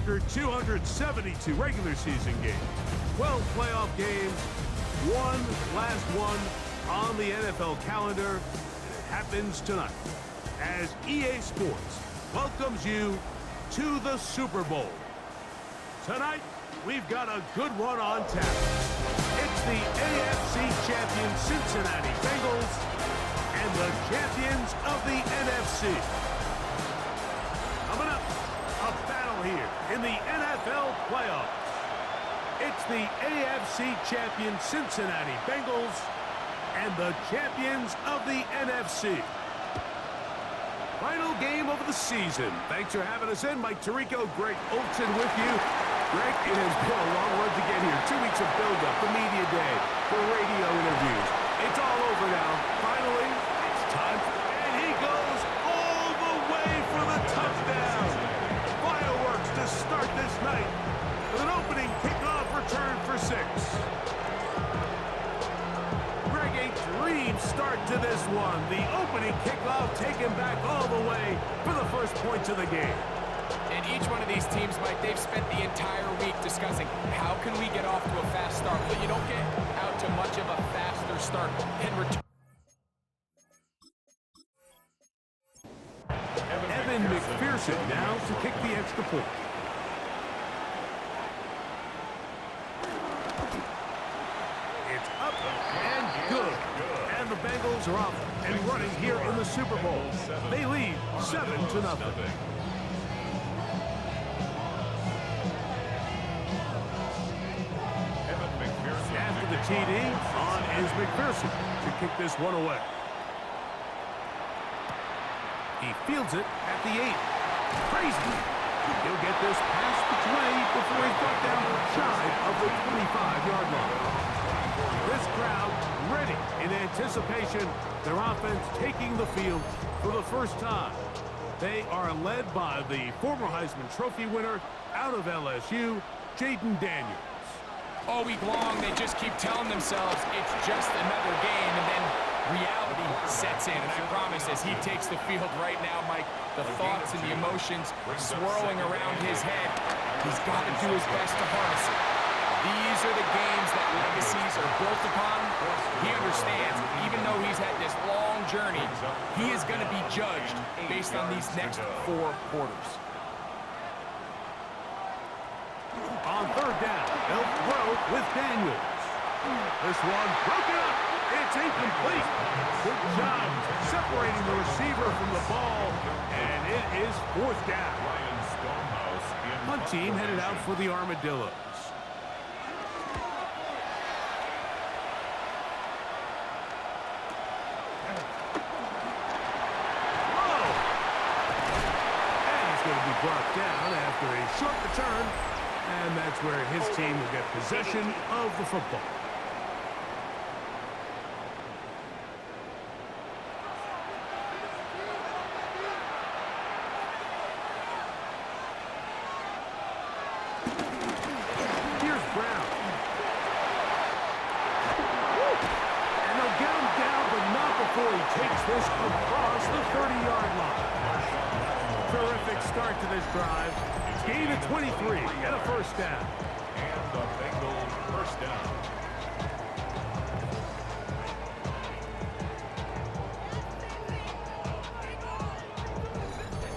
After 272 regular season games, 12 playoff games, one last one on the NFL calendar, and it happens tonight as EA Sports welcomes you to the Super Bowl. Tonight, we've got a good one on tap. It's the AFC champion Cincinnati Bengals and the champions of the NFC. Coming up, a battle here in the NFL playoffs. It's the AFC champion Cincinnati Bengals and the champions of the NFC. Final game of the season. Thanks for having us in. Mike Tirico, Greg Olsen with you. Greg, it has been a long road to get here. 2 weeks of build-up, the media day, the radio interviews. It's all over now. Finally, it's time. And he goes all the way for the touchdown. Fireworks to start this night with an opening kickoff return for 6. Greg, a dream start to this one. The opening kickoff taken back all the way for the first points of the game. And each one of these teams, Mike, they've spent the entire week discussing how can we get off to a fast start. Well, you don't get out to much of a faster start in return. Evan McPherson now to kick the extra point. It's up and good. And the Bengals are off and running here in the Super Bowl. They lead 7-0. After the TD, on is McPherson to kick this one away. He fields it at the 8. Crazy. He'll get this past the 20 before he's brought down shy of the 25-yard line. This crowd ready in anticipation. Their offense taking the field for the first time. They are led by the former Heisman Trophy winner out of LSU, Jaden Daniels. All week long, they just keep telling themselves it's just another game, and then reality sets in. And I promise, as he takes the field right now, Mike, the thoughts and the emotions swirling around his head, he's got to do his best to harness it. These are the games that legacies are built upon. He understands, even though he's had this long journey, he is going to be judged based on these next 4 quarters. On third down, they'll throw with Daniels. This one broken up. It's incomplete. Good job separating the receiver from the ball, and it is 4th down. Punt team headed out for the Armadillos. Whoa! And he's going to be brought down after a short return. And that's where his team will get possession of the football. Here's Brown. And they'll get him down, but not before he takes this across the 30-yard line. Terrific start to this drive. Gain of 23 and a first down. And the Bengals first down.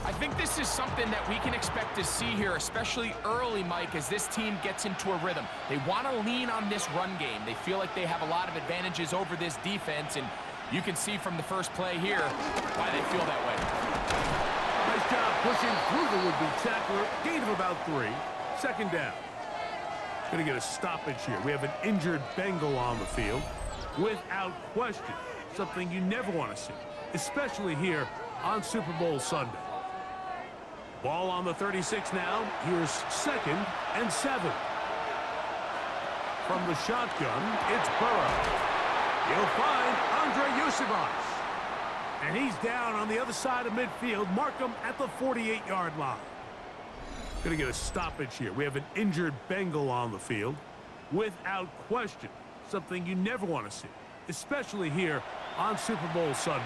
I think this is something that we can expect to see here, especially early, Mike, as this team gets into a rhythm. They want to lean on this run game. They feel like they have a lot of advantages over this defense, and you can see from the first play here why they feel that way. Nice job pushing through the would-be tackler. Gain of about 3. Second down. Going to get a stoppage here. We have an injured Bengal on the field. Without question, something you never want to see, especially here on Super Bowl Sunday. Ball on the 36 now. Here's 2nd and 7. From the shotgun, it's Burrow. He'll find Andre Yusevich. And he's down on the other side of midfield. Mark him at the 48-yard line. Going to get a stoppage here. We have an injured Bengal on the field. Without question, something you never want to see, especially here on Super Bowl Sunday.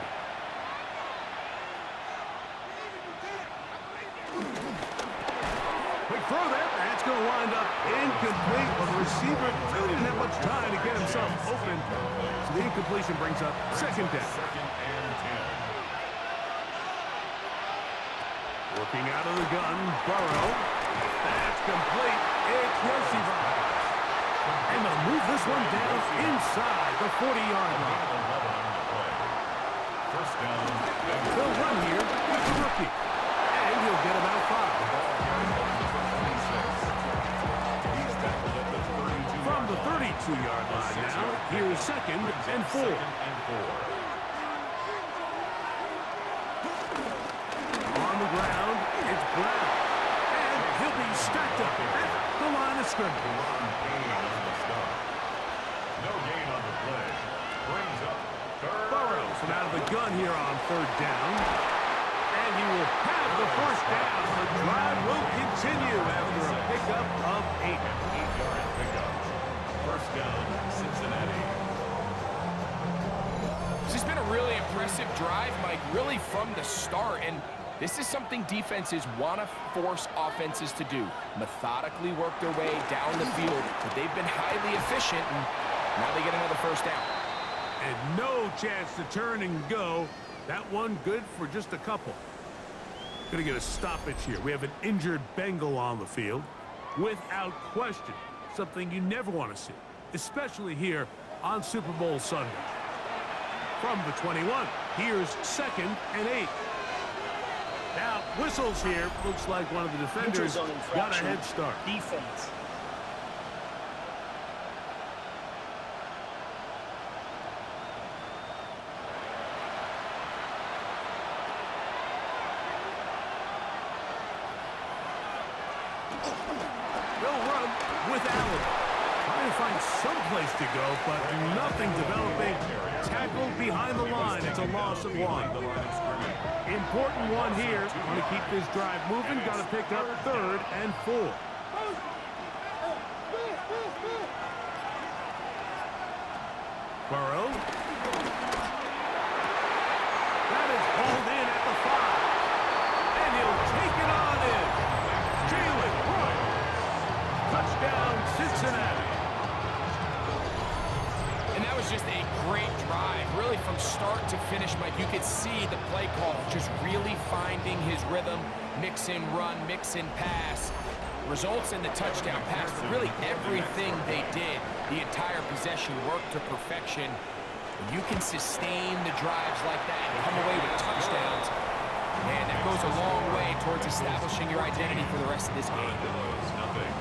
Quick throw there. That's going to wind up incomplete. But the receiver really didn't have much time to get himself open. So the incompletion brings up second down. Second and 10. Working out of the gun, Burrow. That's complete. It's Yoshi Vines. And they'll move this one down inside the 40-yard line. First down. They'll run here. It's a rookie. And he'll get about 5. From the 32-yard line now, here's second and 4. On the ground, it's Brown. And he'll be stacked up at the line of scrimmage. No gain on the play. Brings up third. Burrows from out of the gun here on third down. And he will have the first down. The drive will continue after a pickup of 8. 8-yard pickup. First down, Cincinnati. This has been a really impressive drive, Mike, really from the start. And this is something defenses want to force offenses to do. Methodically work their way down the field. But they've been highly efficient, and now they get another first down. And no chance to turn and go. That one good for just a couple. Going to get a stoppage here. We have an injured Bengal on the field. Without question, something you never want to see, especially here on Super Bowl Sunday. From the 21, here's second and 8. Now, whistles here. Looks like one of the defenders got a head start. Defense. They'll run with Allen. Trying to find some place to go, but nothing developing. Tackled behind the line. It's a loss of 1. Important one here. Want to keep this drive moving. Got to pick up third and 4. Burrow. That is hauled in at the 5. And he'll take it on in. Jalen Ryan. Touchdown, Cincinnati. And that was just a great drive, really from start to finish, Mike. You could see the play call just really finding his rhythm, mix in run, mix in pass. Results in the touchdown pass, but really everything they did, the entire possession worked to perfection. When you can sustain the drives like that and come away with touchdowns, man, that goes a long way towards establishing your identity for the rest of this game. Nothing.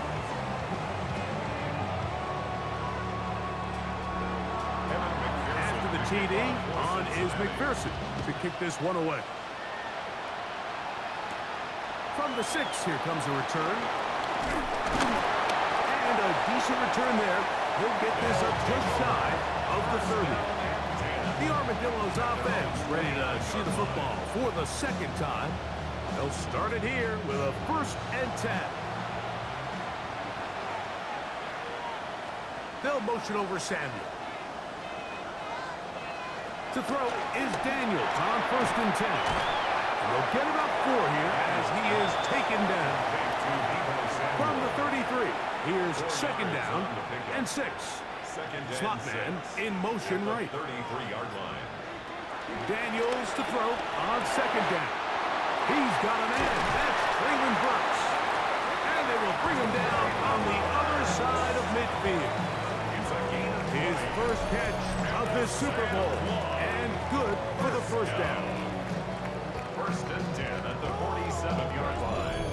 After the TD, on is McPherson to kick this one away. From the 6, here comes a return. And a decent return there. He'll get this up just shy of the 30. The Armadillo's offense ready to see the football for the second time. They'll start it here with a first and 10. They'll motion over Samuel. To throw is Daniels on first and 10. And they'll get about 4 here as he is taken down. From the 33, here's second down and 6. Slot man in motion right. 33-yard line. Daniels to throw on second down. He's got a man. That's Traylon Burks. And they will bring him down on the other side of midfield. His first catch of this Super Bowl. And good for the first down. First and 10 at the 47-yard line.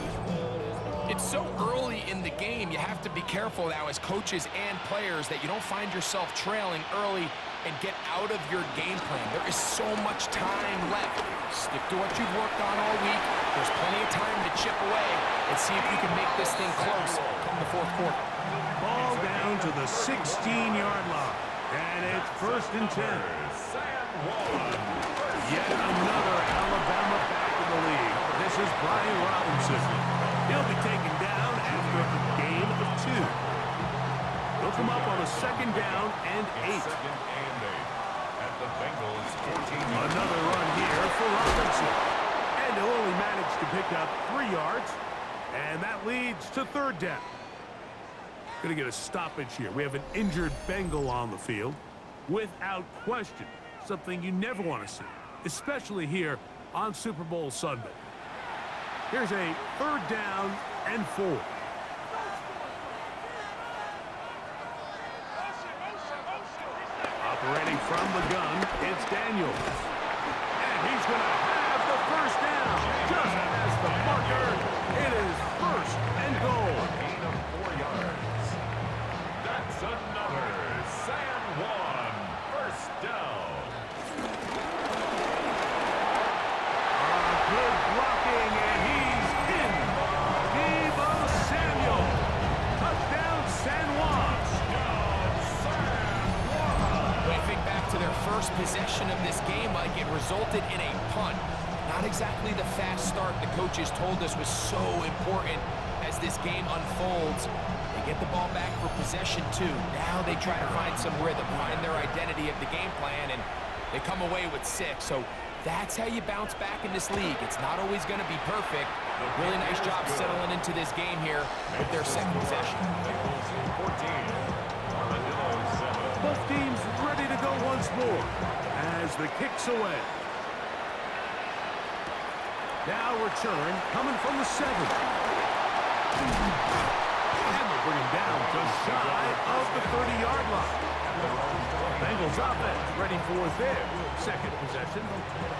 It's so early in the game, you have to be careful now as coaches and players that you don't find yourself trailing early and get out of your game plan. There is so much time left. Stick to what you've worked on all week. There's plenty of time to chip away and see if you can make this thing close come the fourth quarter. Ball down to the 16-yard line. And it's first and 10. Yet another Alabama back in the league. This is Brian Robinson. He'll be taken down after a gain of 2. They'll come up on a second down and 8. Second and 8 at the Bengals 14. Another run here for Robinson. And he'll only manage to pick up 3 yards. And that leads to third down. Going to get a stoppage here. We have an injured Bengal on the field. Without question, something you never want to see, especially here on Super Bowl Sunday. Here's a third down and 4. Operating from the gun, it's Daniels. And he's going to have the first down. Just as the marker, it is first and goal. Gain of 4 yards. That's another San Juan first down. Good blocking, and he's in. Deebo Samuel. Touchdown, San Juan. When I think back to their first possession of this game, Mike, it resulted in a punt. Not exactly the fast start the coaches told us was so important as this game unfolds. They get the ball back for possession 2. Now they try to find some rhythm, find their identity of the game plan, and they come away with 6. So that's how you bounce back in this league. It's not always going to be perfect. Really nice job settling into this game here with their second possession. 14. Armadillo 7. Both teams ready to go once more as the kick's away. Now return coming from the 7. And they'll bring him down just shy of the 30-yard line. Bengals offense ready for their second possession.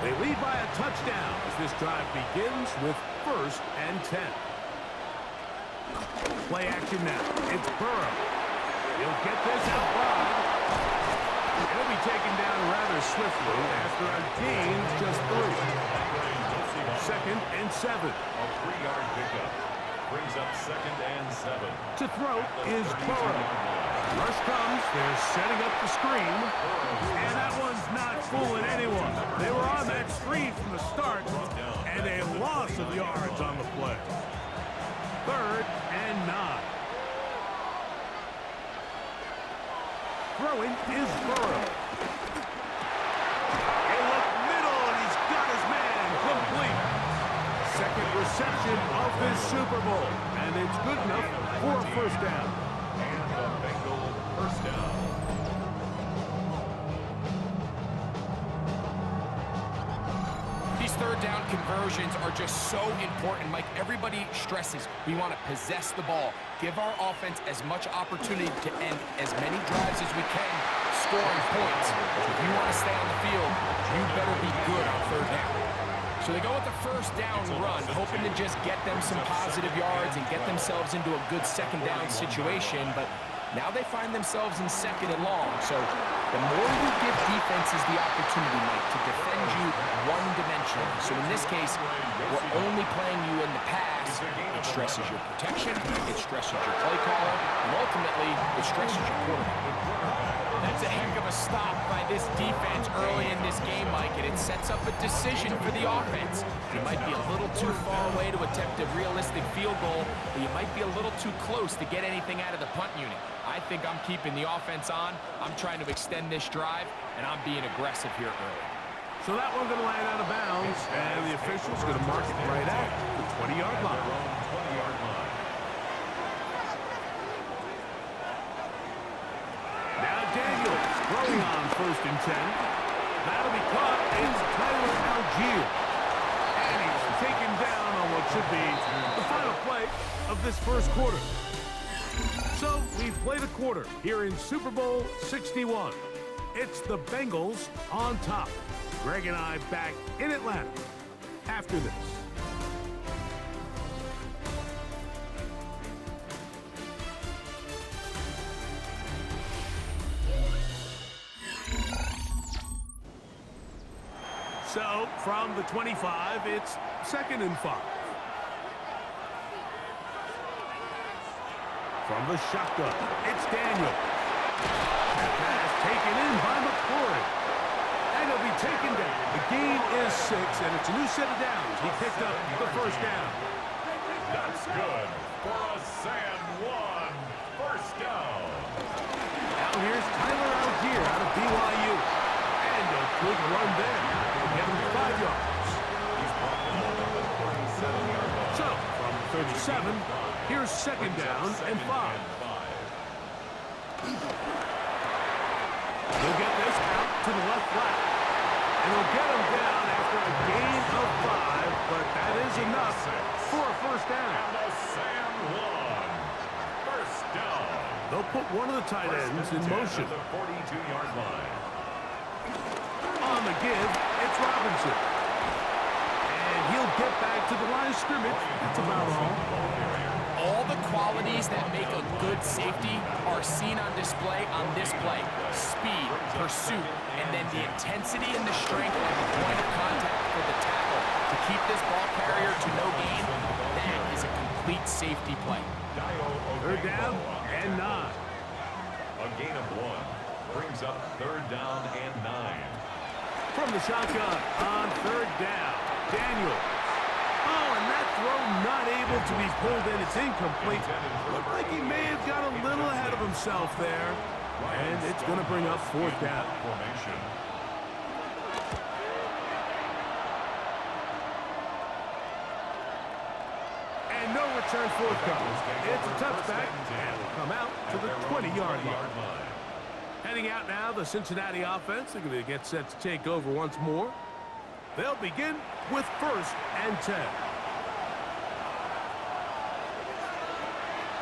They lead by a touchdown as this drive begins with first and 10. Play action now. It's Burrow. He'll get this out wide. He'll be taken down rather swiftly after a gain just 3. Second and 7. A 3-yard pickup. Brings up second and 7. To throw is Burrow. Rush comes. They're setting up the screen. And that one's not fooling anyone. They were on that screen from the start. And a loss of yards on the play. Third and 9. Throwing is Burrow. He'll look middle, and he's got his man complete. Second reception of this Super Bowl, and it's good enough for a first down. And the Bengal first down. These third down conversions are just so important, Mike. Everybody stresses we want to possess the ball, give our offense as much opportunity to end as many drives as we can, scoring points. If you want to stay on the field, you better be good on third down. So they go with the first down run, hoping to just get them some positive yards and get themselves into a good second down situation, but now they find themselves in second and long. So the more you give defenses the opportunity, Mike, to defend you one-dimensionally. So in this case, we're only playing you in the pass. It stresses your protection, it stresses your play caller, and ultimately, it stresses your quarterback. That's a heck of a stop by this defense early in this game, Mike, and it sets up a decision for the offense. You might be a little too far away to attempt a realistic field goal, but you might be a little too close to get anything out of the punt unit. I think I'm keeping the offense on. I'm trying to extend this drive, and I'm being aggressive here early. So that one's going to land out of bounds, and the official's going to mark it right at the 20-yard line. 20-yard line. Now Daniels throwing on first and 10. That'll be caught. It's Tyler Algier. And he's taken down on what should be the final play of this first quarter. So we've played a quarter here in Super Bowl 61. It's the Bengals on top. Greg and I back in Atlanta after this. So from the 25, it's second and 5. From the shotgun, it's Daniel. That pass taken in by McCoy. And he'll be taken down. The gain is 6, and it's a new set of downs. He picked up the first down. That's good for a San Juan first down. Now here's Tyler Algier out of BYU. And a good run there. He'll get him 5 yards. He's brought them up at the 37-yard line. So, from 37. Here's second down and 5. He'll get this out to the left flat. And he'll get him down after a gain of 5, but that is enough for a first down. First down. They'll put one of the tight ends in motion. The 42-yard line. On the give, it's Robinson. And he'll get back to the line of scrimmage. That's about all. All the qualities that make a good safety are seen on display on this play. Speed, pursuit, and then the intensity and the strength at the point of contact for the tackle. To keep this ball carrier to no gain, that is a complete safety play. Third down and 9. A gain of 1 brings up third down and 9. From the shotgun on third down, Daniel. Oh, and that throw not able to be pulled in. It's incomplete. Looked like he may have got a little ahead of himself there. And it's going to bring up fourth down. Formation. And no return forthcoming. It's a touchback, and will come out to the 20-yard line. Heading out now, the Cincinnati offense. They're going to get set to take over once more. They'll begin with first and 10.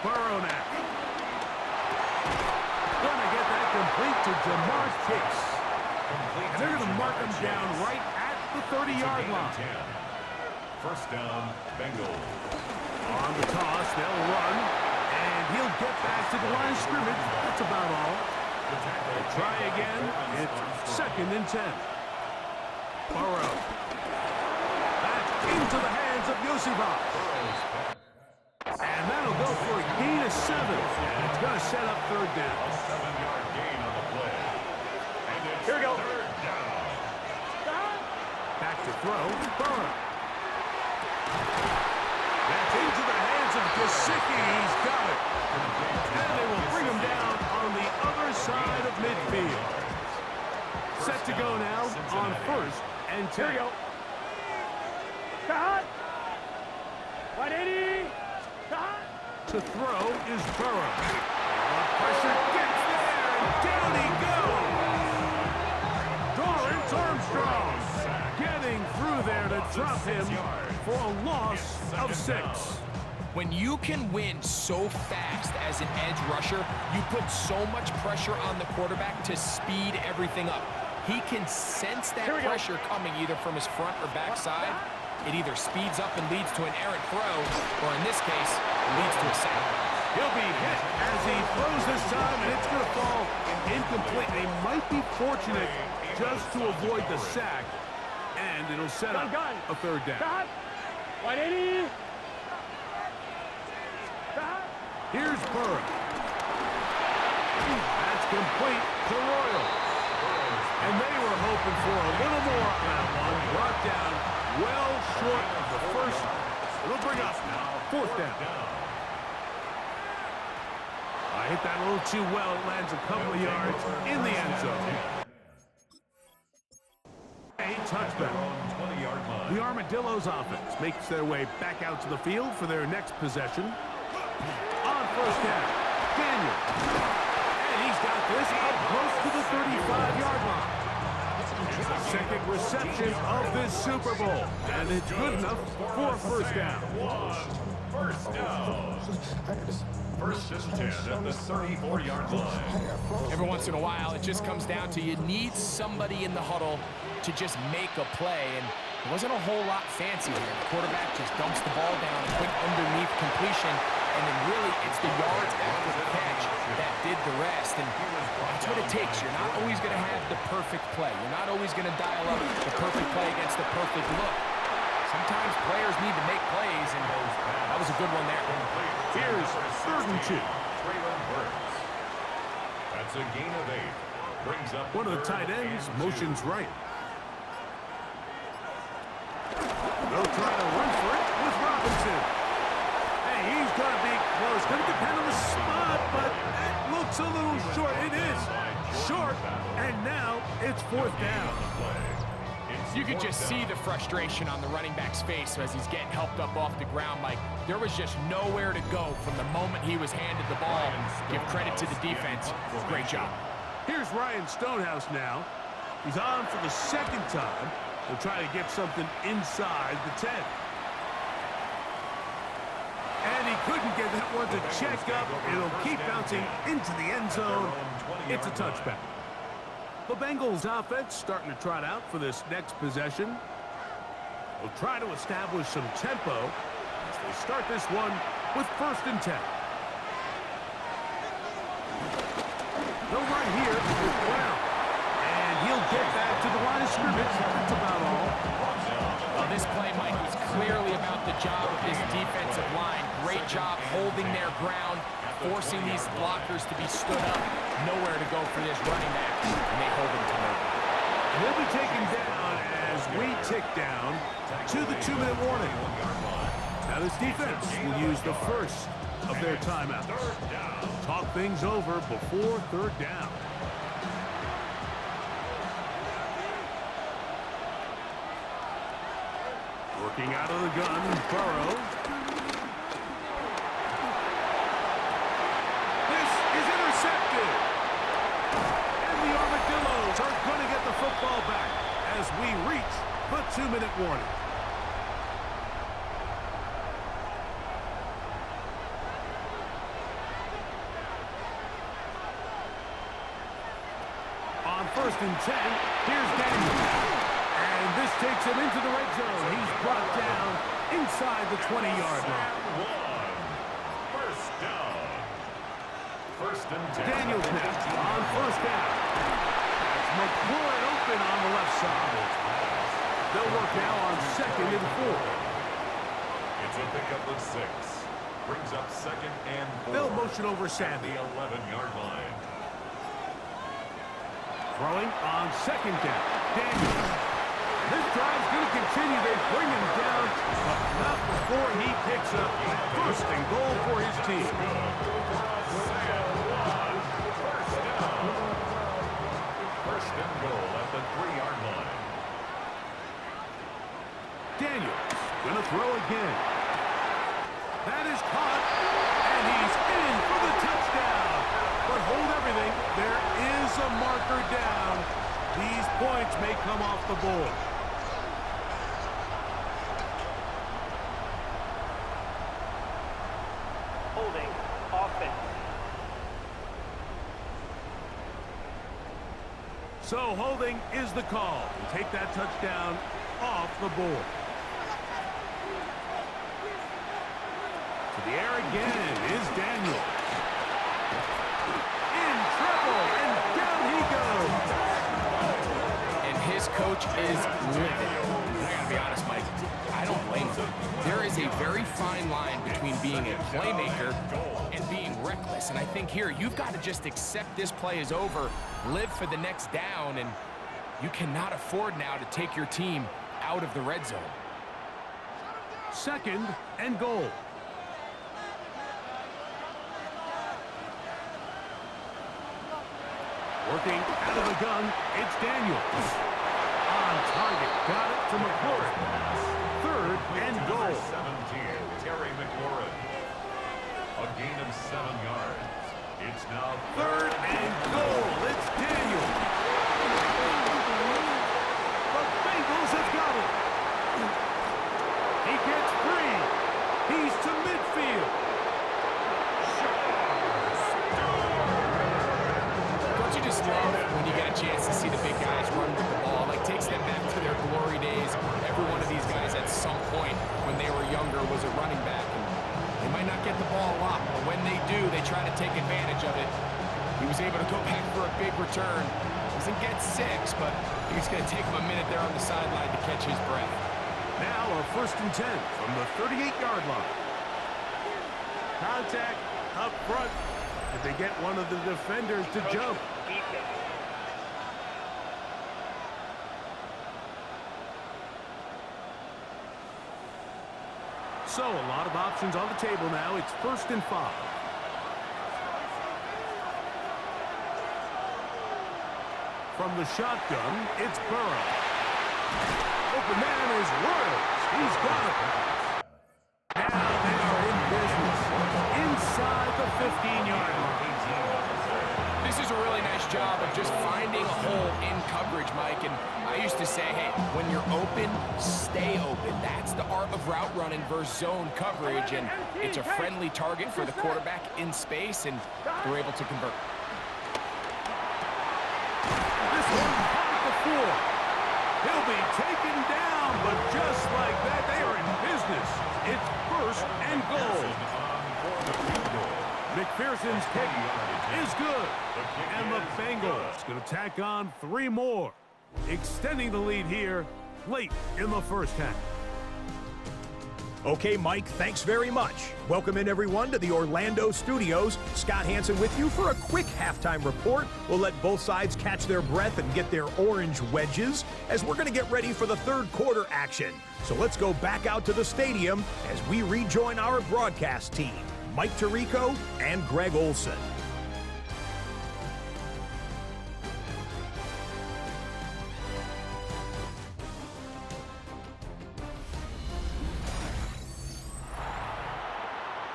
Burrow now. Going to get that complete to Jamar Chase. And they're going to mark him down right at the 30-yard line. First down, Bengals. On the toss, they'll run. And he'll get back to the line of scrimmage. That's about all. They'll try again. It's second and 10. Burrow. Back into the hands of Yosivas. And that'll go for a gain of 7. And it's going to set up third down. A 7-yard gain on the play. And it's Here we go. third down. Back to throw. Burrow. That's into the hands of Gesicki. He's got it. And they will bring him down on the other side of midfield. Set to go now on first and 10. Here we go. Cut. 180. Cut. To throw is Burrow. Pressure gets there, and down he goes. Dorrance Armstrong getting through there to drop him for a loss of 6. When you can win so fast as an edge rusher, you put so much pressure on the quarterback to speed everything up. He can sense that pressure coming either from his front or back side. It either speeds up and leads to an errant throw, or in this case, it leads to a sack. He'll be hit as he throws this time, and it's going to fall incomplete. They might be fortunate just to avoid the sack, and it'll set up a third down. 180. Here's Burrow. That's complete to Royal. And they were hoping for a little more on that one. Brought down well short of the first. It'll bring up fourth down. I hit that a little too well. It lands a couple of yards in the end zone. A touchdown. The Armadillo's offense makes their way back out to the field for their next possession. On first down, Daniel. And he's got this up close to the 35-yard line. Second reception of this Super Bowl. And it's good enough for a first down. First down. First and 10 at the 34-yard line. Every once in a while, it just comes down to you need somebody in the huddle to just make a play. And it wasn't a whole lot fancy here. The quarterback just dumps the ball down, a quick underneath completion. And then really, it's the yards after the catch that did the rest. And that's what it takes. You're not always going to have the perfect play. You're not always going to dial up the perfect play against the perfect look. Sometimes players need to make plays, and that was a good one there. Here's third and 2. That's a gain of 8. Brings up One of the tight ends motions right. They'll try to run for it with Robinson. Hey, he's going to be close. Going to depend on the spot, but that looks a little short. It is short, and now it's fourth down. You could just see the frustration on the running back's face as he's getting helped up off the ground, Mike. There was just nowhere to go from the moment he was handed the ball. Give credit to the defense. Great job. Here's Ryan Stonehouse now. He's on for the second time. He'll try to get something inside the 10. And he couldn't get that one to check up. It'll keep bouncing into the end zone. It's a touchback. The Bengals offense starting to trot out for this next possession. They'll try to establish some tempo as they start this one with 1st and 10. They'll run here with Brown. And he'll get back to the line of scrimmage. That's about all. Well, this play, Mike, was clearly about the job of this defensive line. Great job holding their ground, forcing these blockers to be stood up. Nowhere to go for this running back, and they hold him to nowhere. He'll be taken down as we tick down to the 2-minute warning. Now this defense will use the first of their timeouts. Talk things over before 3rd down. Working out of the gun, Burrow. This is intercepted. And the Armadillos are going to get the football back as we reach the 2-minute warning. On 1st and 10, here's Daniel. And this takes him into the red zone. He's brought down inside the 20-yard line. 1st down. 1st and 10. Daniels now on 1st down. That's McLaurin open on the left side. They'll work now on 2nd and 4. It's a pickup of 6. Brings up 2nd and 4. They'll motion over Sandy. The 11-yard line. Throwing on 2nd down. Daniels. This drive's going to continue. They bring him down, but not before he picks up 1st and goal for his team. 1st and goal at the 3-yard line. Daniels going to throw again. That is caught, and he's in for the touchdown. But hold everything. There is a marker down. These points may come off the board. Holding offense. So holding is the call. Take that touchdown off the board. To the air again is Daniels. In trouble, and down he goes. And his coach is livid. I gotta be honest, Mike, I don't blame him. There is a very fine line between being a playmaker and being reckless. And I think here, you've got to just accept this play is over, live for the next down, and you cannot afford now to take your team out of the red zone. 2nd and goal. Working out of the gun, it's Daniels. On target, got it to McLaurin. 3rd and goal. 17, Terry McLaurin. A gain of 7 yards. It's now 3rd and goal. It's Daniels. The Bengals have got it. He gets free. He's to midfield. Don't you just love when you get a chance to see the big guys run with the ball? Like, takes them back to their glory days. Every one of these guys at some point when they were younger was a running back. And they might not get the ball a lot, but when they do, they try to take advantage of it. He was able to go back for a big return. Doesn't get 6, but he's going to take him a minute there on the sideline to catch his breath. Now a 1st and 10 from the 38-yard line. Contact up front. Did they get one of the defenders to jump? So a lot of options on the table now. It's 1st and 5. From the shotgun, it's Burrow. Open man is Royals. He's got it. Now they are in business inside the 15-yard line. This is a really nice job of just finding a hole in coverage, Mike. And I used to say, hey, when you're open, stay open. That's the art of route running versus zone coverage. And it's a friendly target for the quarterback in space, and they're able to convert. This one caught the floor. He'll be taken down, but just like that, they are in business. It's first and goal. McPherson's kick is good. And the Bengals going to tack on 3 more, extending the lead here late in the first half. Okay, Mike, thanks very much. Welcome in, everyone, to the Orlando studios. Scott Hansen with you for a quick halftime report. We'll let both sides catch their breath and get their orange wedges as we're going to get ready for the third quarter action. So let's go back out to the stadium as we rejoin our broadcast team, Mike Tirico and Greg Olson.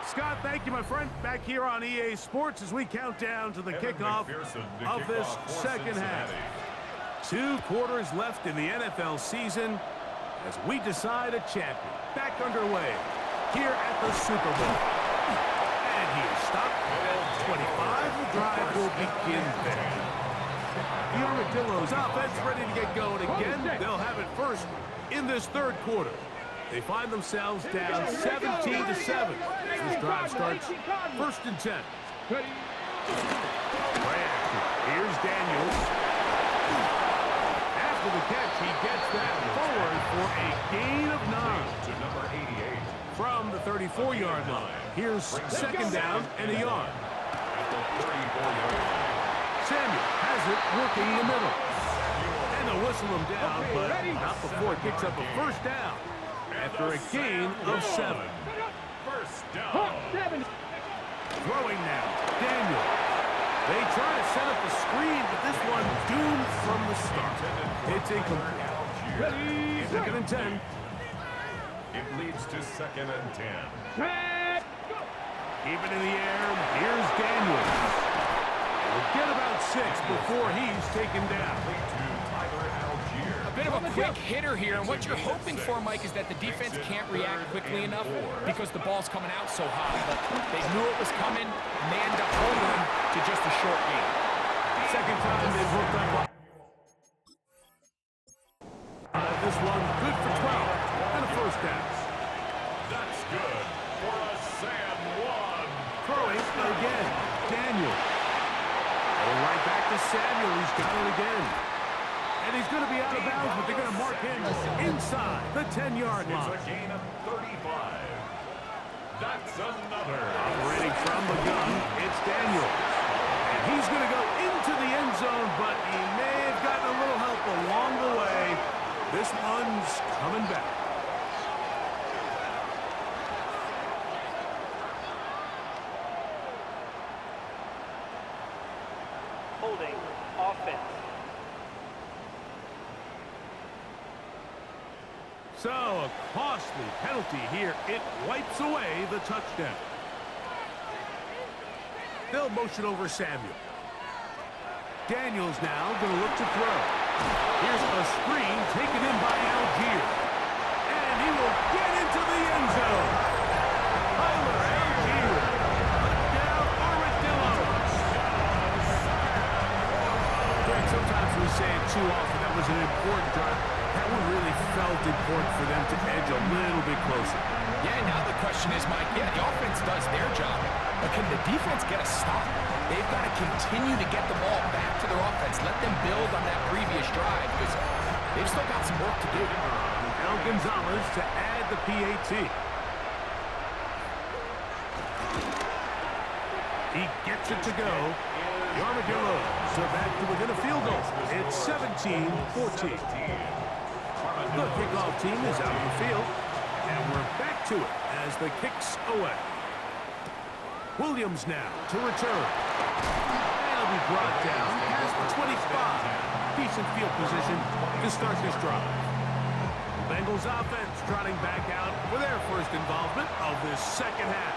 Scott, thank you, my friend. Back here on EA Sports as we count down to the kickoff of this second half. 2 quarters left in the NFL season as we decide a champion. Back underway here at the Super Bowl. And he is stopped at 25. The drive will begin there. The Armadillo's offense ready to get going again. They'll have it first in this third quarter. They find themselves down 17-7. This drive starts first and 10. Here's Daniels. After the catch, he gets that forward for a gain of 9. To number 88. From the 34-yard line. Here's second down and a yard. At the 34-yard line. Samuel has it working in the middle. And they'll whistle him down, but not before it picks up a first down. After a gain of 7. First down. Throwing now, Daniel. They try to set up the screen, but this one doomed from the start. It's incomplete. Second and 10. It leads to second and 10. Keep it in the air. Here's Daniels. We'll get about 6 before he's taken down. A bit of a quick hitter here, and what you're hoping for, Mike, is that the defense can't react quickly enough because the ball's coming out so high. But they knew it was coming, and they end up holding him to just a short gain. Second time they've hooked up. This one good for 12 and a first down. That's good for a Sam 1. Throwing again, Daniel. Going right back to Samuel. He's got it again. And he's going to be out of bounds, but they're going to mark him inside the 10-yard line. It's a gain of 35. That's another. Operating from the gun, it's Daniel. And he's going to go into the end zone, but he may have gotten a little help along the way. This one's coming back. Holding offense. So, a costly penalty here. It wipes away the touchdown. They'll motion over Samuel. Daniels now going to look to throw. Here's a screen taken in by Algier. And he will get into the end zone. Tyler Algier. Touchdown, Armadillo. Greg, sometimes we say it too often. That was an important drive. That one really felt important for them to edge a little bit closer. Yeah, now the question is, Mike, the offense does their job, but can the defense get a stop? They've got to continue to get the ball back to their offense. Let them build on that previous drive because they've still got some work to do. Al Gonzalez to add the PAT. He gets it to go. The Armadillos are back to within a field goal. It's 17-14. The kickoff team is out of the field, and we're back to it as the kick's away. Williams now to return. And he'll be brought down past the 25. Decent field position to start this drive. Bengals offense trotting back out for their first involvement of this second half.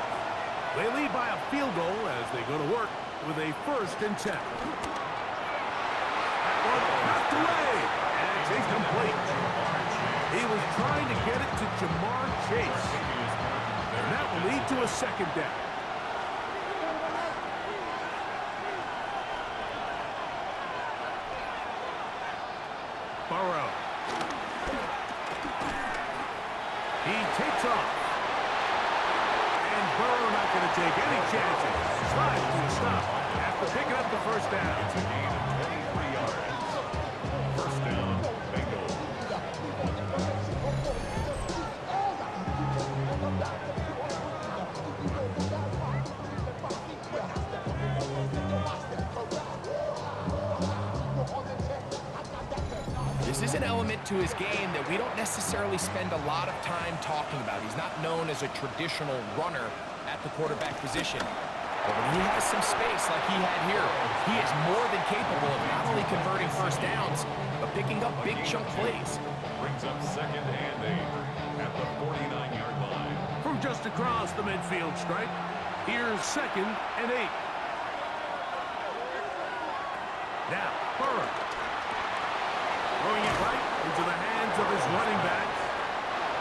They lead by a field goal as they go to work with a 1st and 10. That one knocked away, and it's incomplete. He was trying to get it to Jamar Chase, and that will lead to a 2nd down. Burrow. He takes off. And Burrow not going to take any chances. Slides to the stop after picking up the 1st down. It's a gain of 23 yards. 1st down, Bengals. This is an element to his game that we don't necessarily spend a lot of time talking about. He's not known as a traditional runner at the quarterback position. But when he has some space like he had here, he is more than capable of not only converting 1st downs, but picking up big chunk plays. Brings up 2nd and 8 at the 49-yard line. From just across the midfield stripe, here's 2nd and 8. Now, Burrow. Throwing it right into the hands of his running back.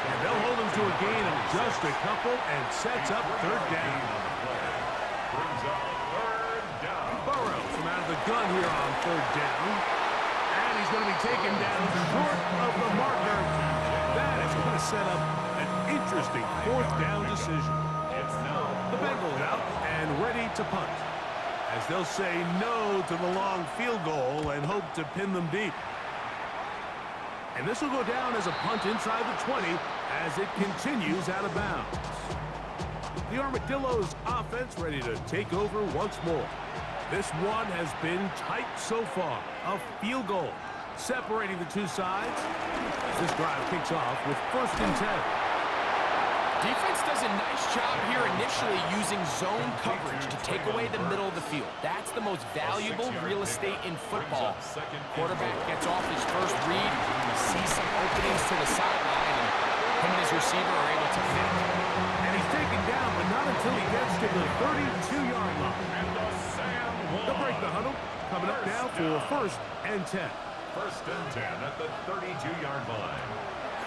And they'll hold him to a gain of just a couple and sets up 3rd down. Brings up 3rd down. Burrow from out of the gun here on 3rd down. And he's going to be taken down short of the marker. That is going to set up an interesting 4th down decision. The Bengals out and ready to punt, as they'll say no to the long field goal and hope to pin them deep. And this will go down as a punt inside the 20 as it continues out of bounds. The Armadillo's offense ready to take over once more. This one has been tight so far. A field goal separating the two sides as this drive kicks off with 1st and 10. Defense does a nice job here initially using zone coverage to take away the middle of the field. That's the most valuable real estate in football. Quarterback gets off his 1st read, sees some openings to the sideline, and him and his receiver are able to fit. And he's taken down, but not until he gets to the 32-yard line. They'll break the huddle. Coming up now for 1st and 10. 1st and 10 at the 32-yard line.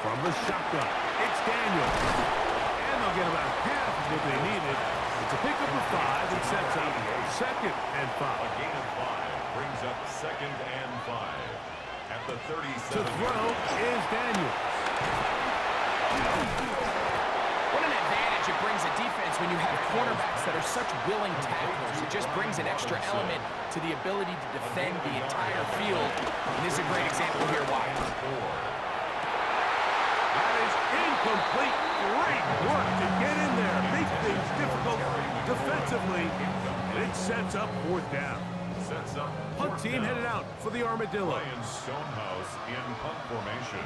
From the shotgun, it's Daniel. And they'll get about half of what they needed. It's a pickup of 5 and sets up 2nd and 5. A gain of 5 brings up 2nd and 5 at the 37. To throw is Daniel. What an advantage it brings a defense when you have cornerbacks that are such willing tacklers. It just brings an extra element to the ability to defend the entire field. And this is a great example here why. That is incomplete. Great work to get in there. Make things difficult defensively. And it sets up 4th down. Punt team headed out for the Armadillo. Ryan Stonehouse in punt formation.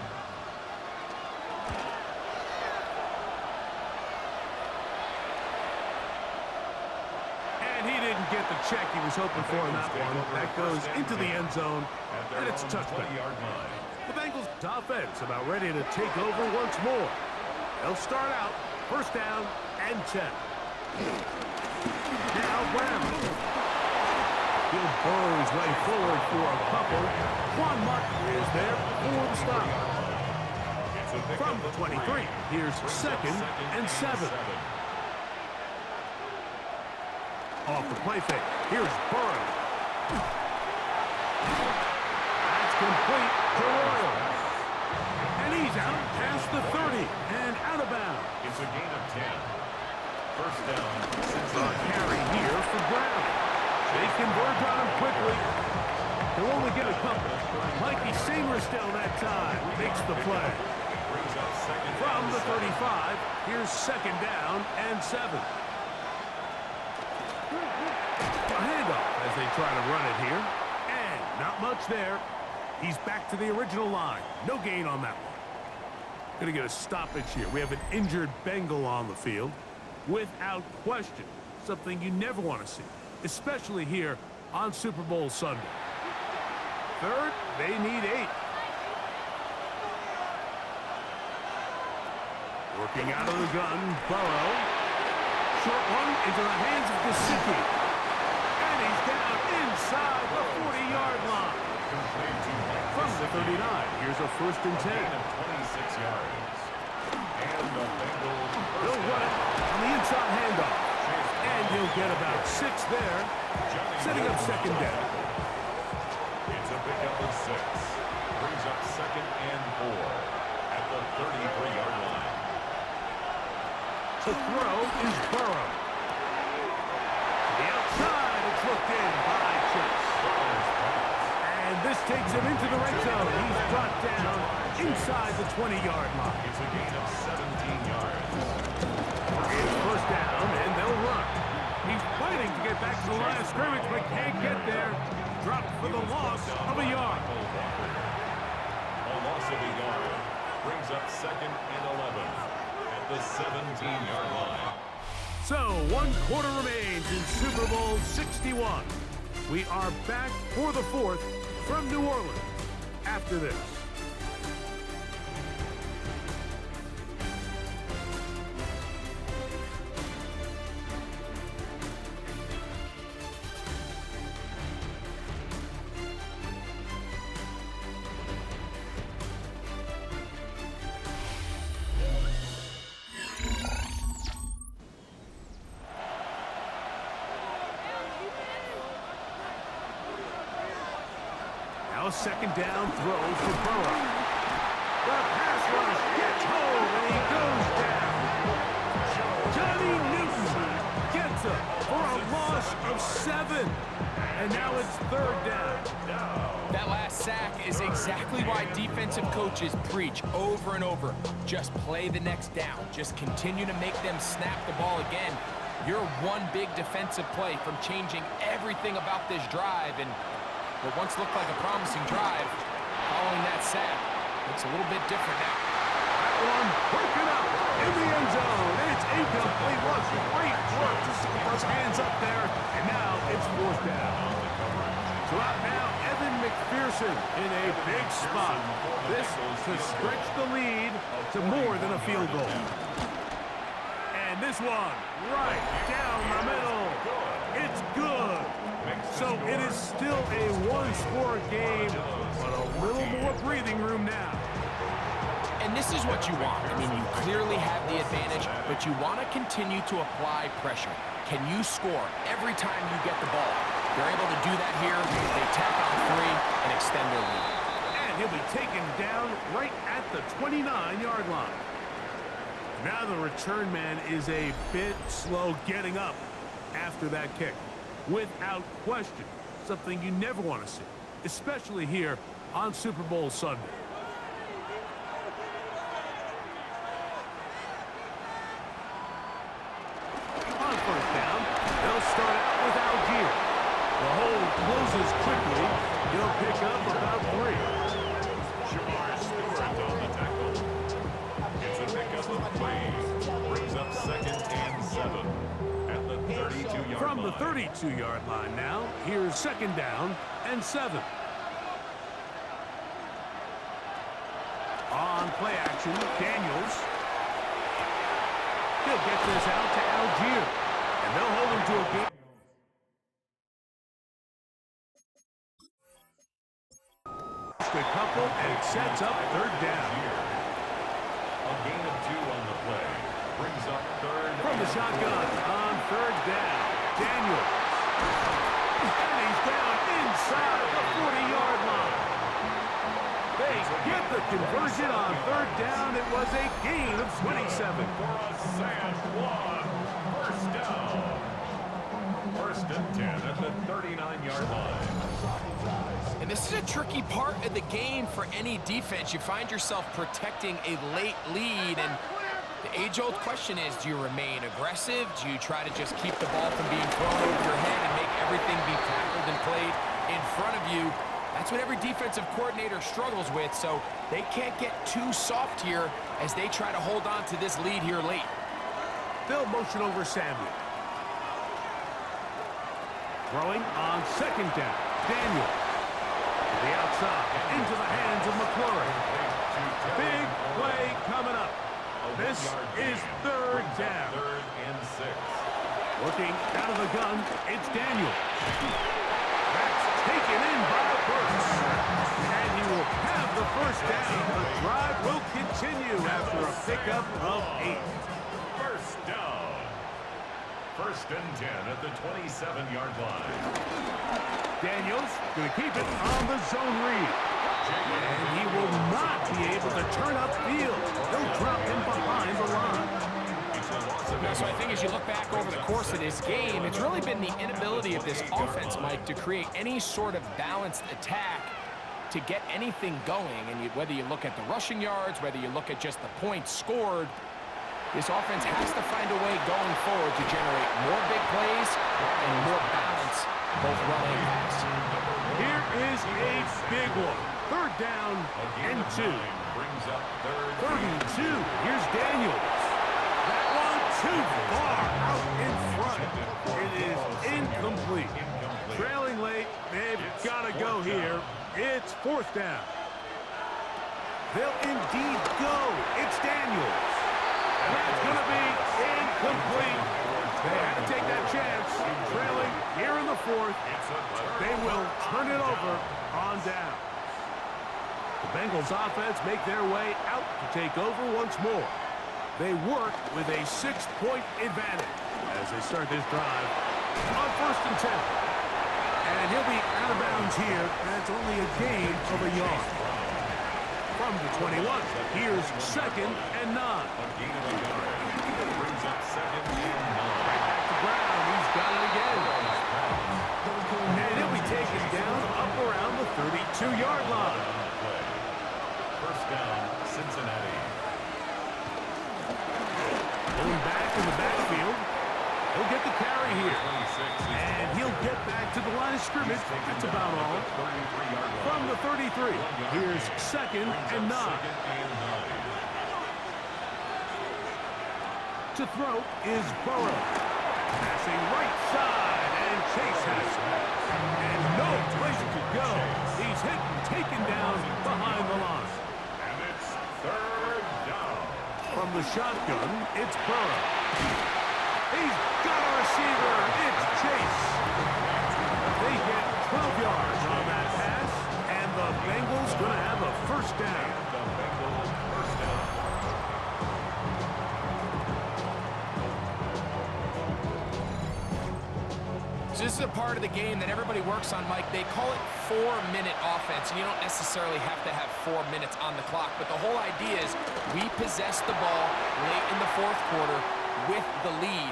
And he didn't get the check he was hoping for on that one. That goes into the end zone, and it's a touchback. The Bengals offense about ready to take over once more. They'll start out 1st down and 10. Now Brown. He'll burrow his way forward for a couple. Juan Mutt is there for the stop. From the 23, here's 2nd and 7. Off the play fake, here's Burrow. That's complete to Royal. And he's out past the 30 and out of bounds. It's a gain of 10. 1st down. A carry here for Brown. They converge on him quickly. He'll only get a couple. Mikey Sainristel that time makes the play. From the 35, here's 2nd down and 7. A handoff as they try to run it here. And not much there. He's back to the original line. No gain on that one. Going to get a stoppage here. We have an injured Bengal on the field. Without question, something you never want to see, especially here on Super Bowl Sunday. 3rd, they need 8. Working out of the gun, Burrow. Short one into the hands of Gesicki. And he's down inside the 40-yard line. From the 39, here's a 1st and 10. 26 yards. And the Bengals He'll run it on the inside handoff. And he'll get about 6 there, setting up 2nd down. It's a pickup of 6. Brings up 2nd and 4 at the 33-yard line. To throw is Burrow. To the outside, it's looked in by Chase. And this takes him into the red zone. He's brought down inside the 20-yard line. It's a gain of 17 yards. It's 1st down, and they'll run. He's fighting to get back to the line of scrimmage, but can't get there. Dropped for the loss of a yard. A loss of a yard. Brings up 2nd and 11 at the 17-yard line. So, 1 quarter remains in Super Bowl 61. We are back for the 4th from New Orleans after this. Now 2nd down throw for Burrow. The pass rush gets home and he goes down. Johnny Newton gets it for a loss of 7. And now it's 3rd down. That last sack is exactly why defensive coaches preach over and over. Just play the next down. Just continue to make them snap the ball again. You're one big defensive play from changing everything about this drive, and what once looked like a promising drive, following that sack, looks a little bit different now. That one broken up in the end zone. It's incomplete. What great work to keep those hands up there. And now it's 4th down. So out now, Evan McPherson in a big spot. This to stretch the lead to more than a field goal. And this one right down the middle. It's good. So it is still a 1-score game, but a little more breathing room now. And this is what you want. I mean, you clearly have the advantage, but you want to continue to apply pressure. Can you score every time you get the ball? They're able to do that here. They tack on 3 and extend their lead. And he'll be taken down right at the 29-yard line. Now the return man is a bit slow getting up after that kick. Without question, something you never want to see, especially here on Super Bowl Sunday. On 1st down, they'll start out with Algier. The hold closes quickly. He'll pick up about 3. Jamar Stewart on the tackle. It's a pickup of 3. Brings up 2nd and 7 at the 32-yard line. From the 32-yard line now, here's 2nd down and 7. On play action, Daniels. He'll get this out to Algier, and they'll hold him to a game. A couple, and it sets up 3rd down. A gain of 2 on the play. Brings up 3rd. From the shotgun on 3rd down, Daniels. And he's down inside the 40-yard line. They get the conversion on 3rd down. It was a gain of 27. For a San Juan 1st down. 1st and 10 at the 39-yard line. And this is a tricky part of the game for any defense. You find yourself protecting a late lead, and the age-old question is, do you remain aggressive? Do you try to just keep the ball from being thrown over your head and make everything be tackled and played in front of you? That's what every defensive coordinator struggles with, so they can't get too soft here as they try to hold on to this lead here late. They'll motion over Samuel. Throwing on 2nd down, Daniel. To the outside, into the hands of McClurry. Big play coming up. This This is third down. Third and 6. Looking out of the gun, it's Daniel. That's taken in by Burks. And he will have the first down. The drive will continue after a pickup of 8. First down. First and 10 at the 27-yard line. Daniels going to keep it on the zone read. And he will not be able to turn upfield. They'll drop him behind the line. So I think as you look back over the course of this game, it's really been the inability of this offense, Mike, to create any sort of balanced attack to get anything going. And whether you look at the rushing yards, whether you look at just the points scored, this offense has to find a way going forward to generate more big plays and more balance, both run and pass. Here is a big one. Third down and 2. Brings up Third and 2. Here's Daniels. That one too far out in front. It is incomplete. Trailing late, they've got to go here. It's fourth down. They'll indeed go. It's Daniels. And that's going to be incomplete. They had to take that chance. Trailing here in the fourth. They will turn it over on down. The Bengals offense make their way out to take over once more. They work with a 6-point advantage as they start this drive on first and 10. And he'll be out of bounds here. That's only a gain of a yard. From the 21, here's second and 9. brings up second and 9. Right back to Brown. He's got it again. And he'll be taken down up around the 32-yard line. First down, Cincinnati. Going back in the backfield. He'll get the carry here. And he'll get back to the line of scrimmage. That's about all. From the 33, here's second and 9. To throw is Burrow. Passing right side, and Chase has it. And no place to go. He's hit and taken down behind the line. And it's third down. From the shotgun, it's Burrow. He's got a receiver. It's Chase. They get 12 yards on that pass, and the Bengals going to have a first down. The Bengals first down. So this is a part of the game that everybody works on, Mike. They call it 4-minute offense, and you don't necessarily have to have 4 minutes on the clock, but the whole idea is we possess the ball late in the fourth quarter with the lead.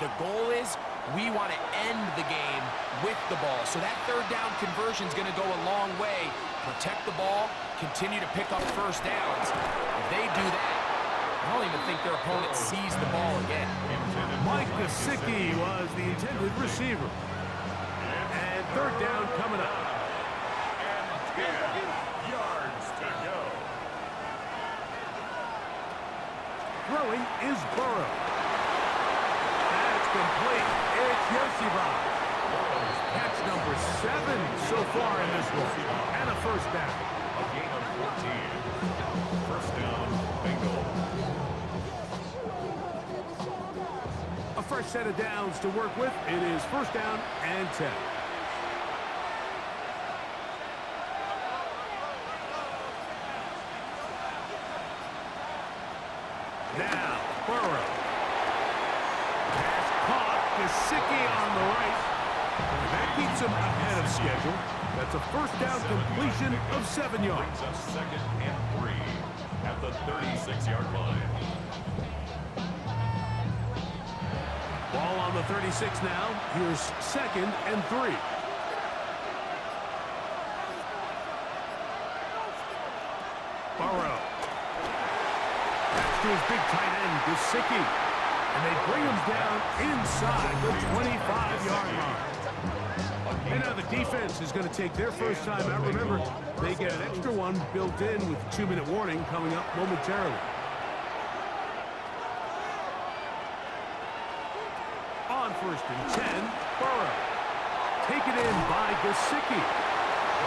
The goal is we want to end the game with the ball. So that third down conversion is going to go a long way. Protect the ball, continue to pick up first downs. If they do that, I don't even think their opponent sees the ball again. Mike Gesicki was the intended receiver. And third down coming up. And 10 yards to go. Throwing is Burrow. That's complete. It's Yoshiba. Catch number 7 so far in this one. And a first down. A gain of 14. First down, Bengals. A fresh set of downs to work with. It is first down and 10. Now, Burrow. Pass caught. Gesicki on the right. That keeps him ahead of schedule. That's a first down completion of 7 yards. Brings up second and 3 at the 36-yard line. Ball on the 36 now. Here's second and 3. Burrow. That's to his big tight end, Gesicki. And they bring him down inside the 25-yard line. And now the defense is going to take their first time out. Remember, they get an extra one built in with 2-minute warning coming up momentarily. On first and 10, Burrow. Taken in by Gesicki.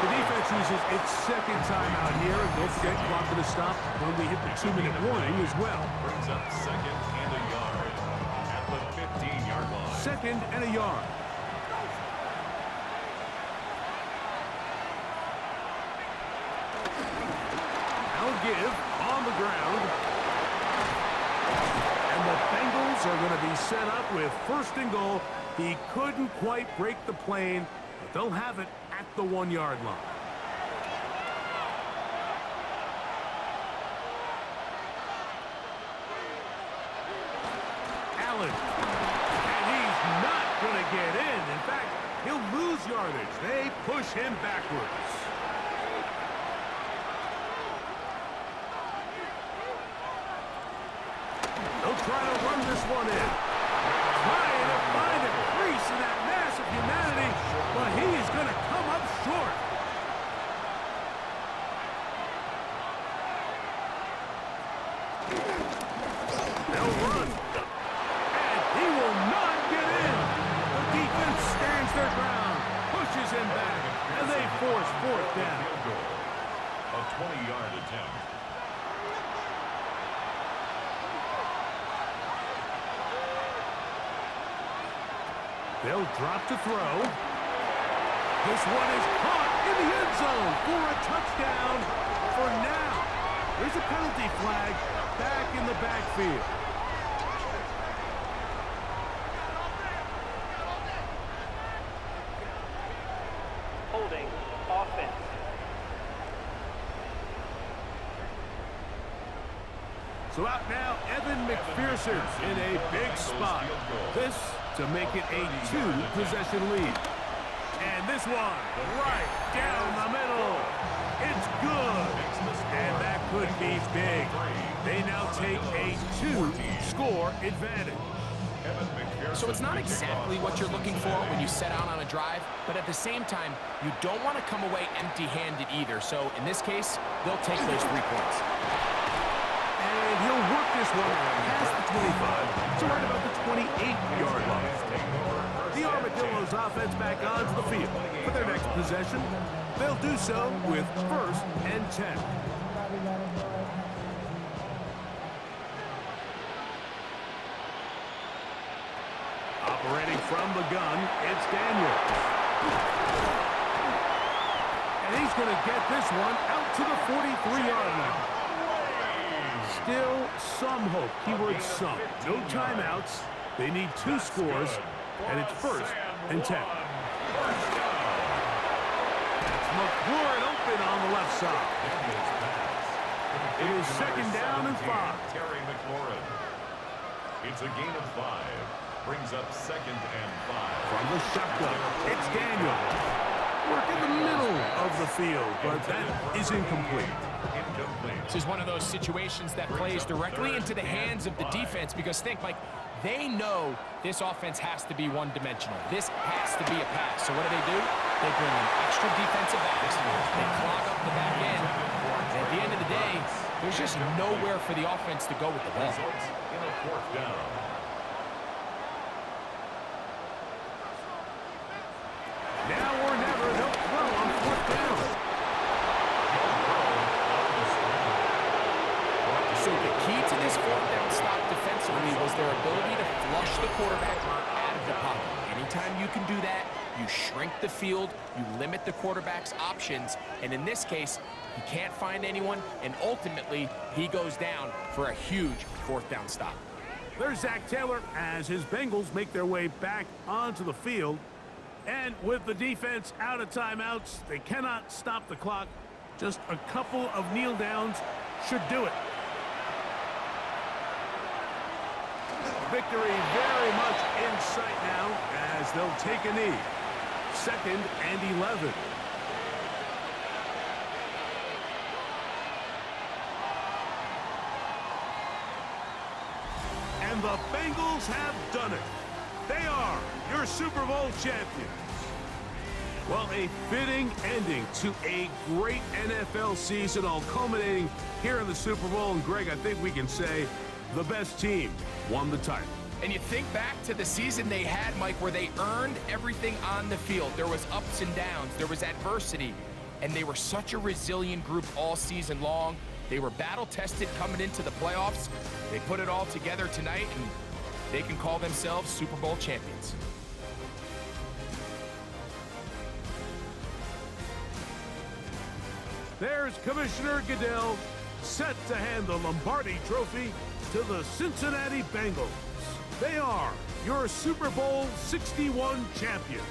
The defense uses its second timeout here. Don't forget, clock to stop when we hit the 2-minute warning as well. Brings up second and a yard at the 15-yard line. Second and a yard. Now give on the ground. And the Bengals are going to be set up with first and goal. He couldn't quite break the plane, but they'll have it at the 1-yard line. Allen. And he's not going to get in. In fact, he'll lose yardage. They push him backwards. They'll try to run this one in. Trying to find a crease in that mass of humanity, but he's going to come up short. They'll run. And he will not get in. The defense stands their ground, pushes him back, and they force fourth down. A 20-yard attempt. They'll drop to throw. This one is caught in the end zone for a touchdown for now. There's a penalty flag back in the backfield. Holding offense. So out now, Evan McPherson in a big spot. This to make it a 2-possession lead. And this one right down the middle. It's good. And that could be big. They now take a 2-score advantage. So it's not exactly what you're looking for when you set out on a drive, but at the same time, you don't want to come away empty-handed either. So in this case, they'll take those 3 points. And he'll work this one past the 25 to right about the 28-yard line. The Armadillo's offense back onto the field for their next possession. They'll do so with first and 10. Operating from the gun, it's Daniels. And he's going to get this one out to the 43-yard line. Still some hope. Keyword some. No timeouts. They need 2 scores, and it's first and 10. That's McLaurin open on the left side. It is second down and 5. Terry McLaurin. It's a gain of 5. Brings up second and 5. From the shotgun, it's Daniel. Work in the middle of the field, but that is incomplete. This is one of those situations that plays directly into the hands of the defense because think, Mike, they know this offense has to be one-dimensional. This has to be a pass. So what do? They bring in extra defensive backs. They clog up the back end. And at the end of the day, there's just nowhere for the offense to go with the ball. In a fourth down. Now or never, they'll throw on fourth down. So the key to this fourth down stop defensively was their ability to flush the quarterback out of the pocket. Anytime you can do that, you shrink the field, you limit the quarterback's options, and in this case, he can't find anyone, and ultimately, he goes down for a huge fourth down stop. There's Zach Taylor as his Bengals make their way back onto the field. And with the defense out of timeouts, they cannot stop the clock. Just a couple of kneel downs should do it. Victory very much in sight now as they'll take a knee. Second and 11. And the Bengals have done it. They are your Super Bowl champions. Well, a fitting ending to a great NFL season, all culminating here in the Super Bowl. And Greg, I think we can say the best team won the title. And you think back to the season they had, Mike, where they earned everything on the field. There was ups and downs. There was adversity. and they were such a resilient group all season long. They were battle-tested coming into the playoffs. They put it all together tonight, and they can call themselves Super Bowl champions. There's Commissioner Goodell set to hand the Lombardi Trophy to the Cincinnati Bengals. They are your Super Bowl 61 champions.